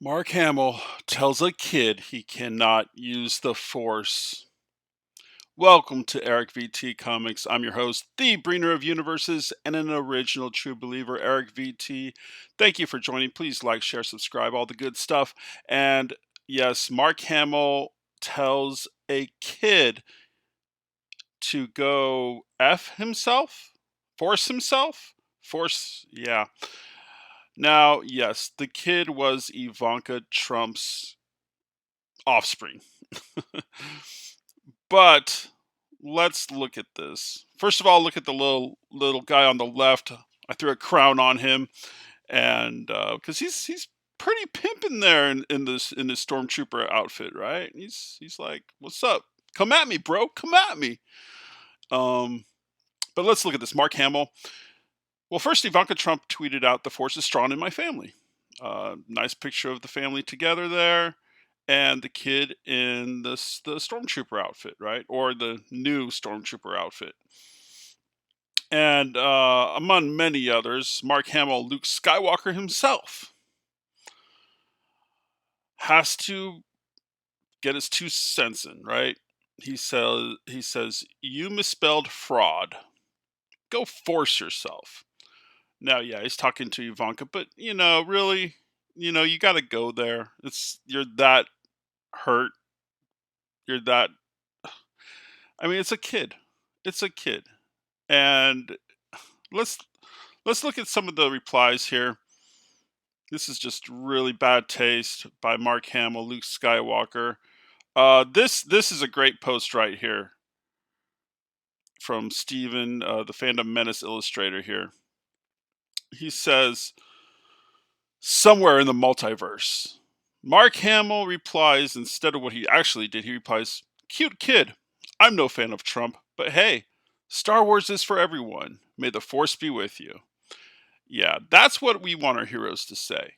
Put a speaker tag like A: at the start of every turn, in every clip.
A: Mark Hamill tells a kid he cannot use the Force. Welcome to Eric VT Comics. I'm your host, the bringer of universes and an original true believer, Eric VT. Thank you for joining. Please like, share, subscribe, all the good stuff. And yes, Mark Hamill tells a kid to go F himself, force himself, force, yeah. Now, yes, the kid was Ivanka Trump's offspring. But let's look at this. First of all, look at the little guy on the left. I threw a crown on him, and because he's pretty pimping there in this stormtrooper outfit, right? He's like, "What's up? Come at me, bro! Come at me!" Um, but let's look at this. Mark Hamill. Well, first, Ivanka Trump tweeted out, "The force is strong in my family." Nice picture of the family together there, and the kid in the stormtrooper outfit, right, or the new stormtrooper outfit, and among many others, Mark Hamill, Luke Skywalker himself, has to get his 2 cents in, right? He says, "You misspelled fraud. Go force yourself." Now, yeah, he's talking to Ivanka, but really, you got to go there. You're that hurt. You're that. I mean, it's a kid. It's a kid, and let's let's look at some of the replies here. This is just really bad taste by Mark Hamill, Luke Skywalker. This is a great post right here from Steven, the Fandom Menace illustrator here. He says, "Somewhere in the multiverse." Mark Hamill replies, instead of what he actually did, he replies, "Cute kid. I'm no fan of Trump, but hey, Star Wars is for everyone. May the Force be with you." Yeah, that's what we want our heroes to say.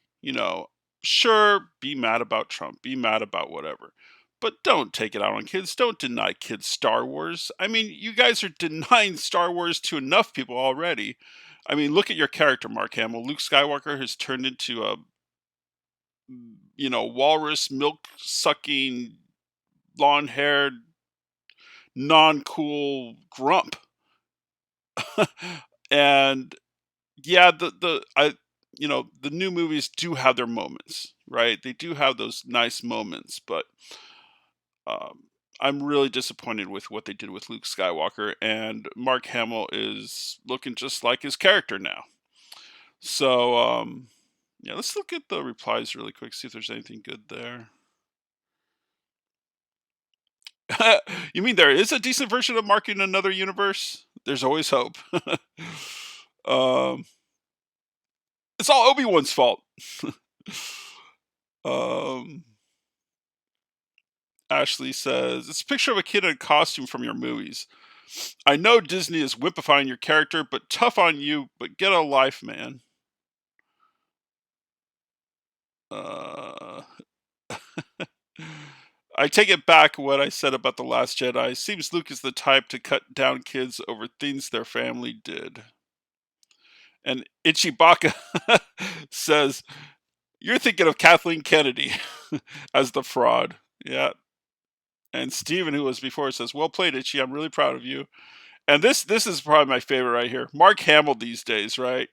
A: Sure, be mad about Trump, be mad about whatever, but don't take it out on kids. Don't deny kids Star Wars. I mean, you guys are denying Star Wars to enough people already. I mean, look at your character, Mark Hamill. Luke Skywalker has turned into a walrus milk sucking, blonde haired, non cool grump. And yeah, the new movies do have their moments, right? They do have those nice moments, but um, I'm really disappointed with what they did with Luke Skywalker, and Mark Hamill is looking just like his character now. So yeah, let's look at the replies really quick, see if there's anything good there. You mean there is a decent version of Mark in another universe? There's always hope. um, it's all Obi-Wan's fault. um, Ashley says, "It's a picture of a kid in a costume from your movies. I know Disney is whipifying your character, but tough on you, but get a life, man." Uh, I take it back what I said about The Last Jedi. Seems Luke is the type to cut down kids over things their family did. And Ichibaka says, "You're thinking of Kathleen Kennedy as the fraud." Yeah. And Steven, who was before, says, "Well played, Itchy. I'm really proud of you." And this is probably my favorite right here. Mark Hamill these days, right?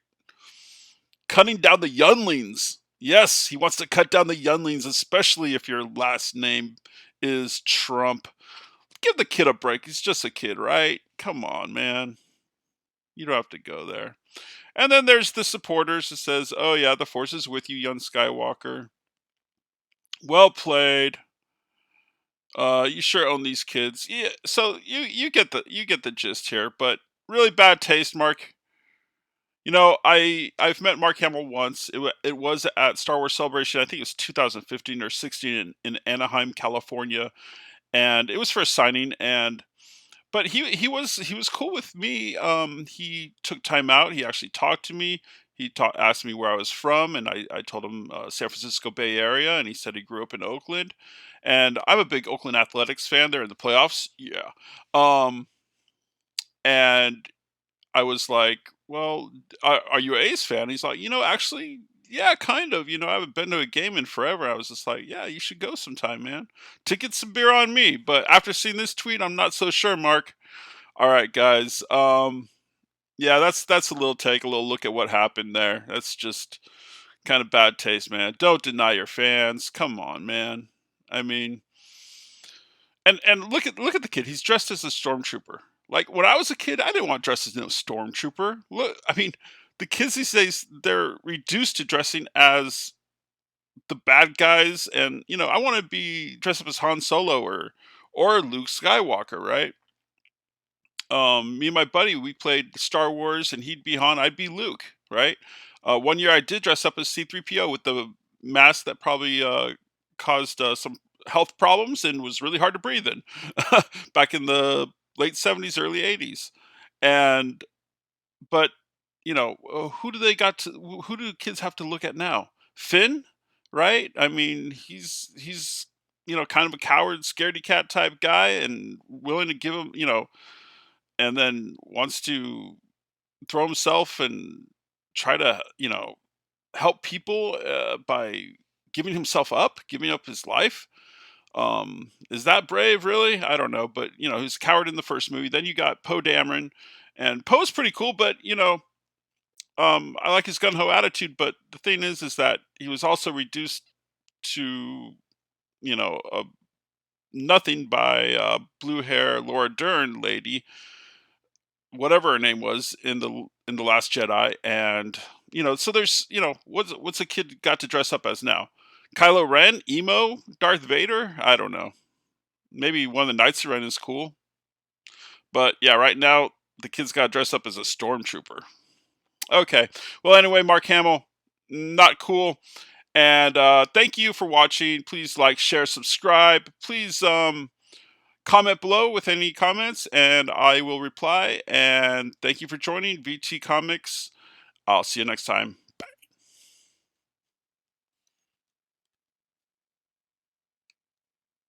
A: Cutting down the younglings. Yes, he wants to cut down the younglings, especially if your last name is Trump. Give the kid a break. He's just a kid, right? Come on, man. You don't have to go there. And then there's the supporters that says, "Oh yeah, the force is with you, young Skywalker. Well played. You sure own these kids." Yeah, so you get the gist here, but really bad taste, Mark. I've met Mark Hamill once. It was at Star Wars Celebration. I think it was 2015 or 16 in Anaheim, California, and it was for a signing. And but he was cool with me. He took time out. He actually talked to me. Asked me where I was from, and I told him San Francisco Bay Area, and he said he grew up in Oakland, and I'm a big Oakland Athletics fan. They're in the playoffs, yeah. And I was like, "Well, are you an A's fan?" He's like, "Actually, Yeah, kind of. I haven't been to a game in forever. I was just like, yeah, you should go sometime, man. Tickets and beer on me. But after seeing this tweet, I'm not so sure, Mark. All right, guys. Yeah, that's a little take, a little look at what happened there. That's just kind of bad taste, man. Don't deny your fans. Come on, man. I mean, and look at the kid. He's dressed as a stormtrooper. Like when I was a kid, I didn't want dressed as no stormtrooper. Look, I mean, the kids these days they're reduced to dressing as the bad guys, and I want to be dressed up as Han Solo or Luke Skywalker, right? Me and my buddy, we played Star Wars, and he'd be Han, I'd be Luke, right? One year I did dress up as C-3PO with the mask that probably caused some health problems and was really hard to breathe in back in the late '70s, early '80s. And but who do they got to? Who do kids have to look at now? Finn, right? I mean, he's kind of a coward, scaredy cat type guy, and willing to give him and then wants to throw himself and try to help people by giving up his life. Is that brave, really? I don't know, but he's a coward in the first movie. Then you got Poe Dameron, and Poe's pretty cool, but I like his gun ho attitude. But the thing is that he was also reduced to nothing by blue hair Laura Dern lady, whatever her name was in the Last Jedi. And so there's what's a kid got to dress up as now? Kylo Ren, emo, Darth Vader. I don't know. Maybe one of the Knights of Ren is cool, but yeah, right now the kid's got to dress up as a stormtrooper. Okay. Well, anyway, Mark Hamill, not cool. And thank you for watching. Please like, share, subscribe. Please comment below with any comments, and I will reply. And thank you for joining VT Comics. I'll see you next time.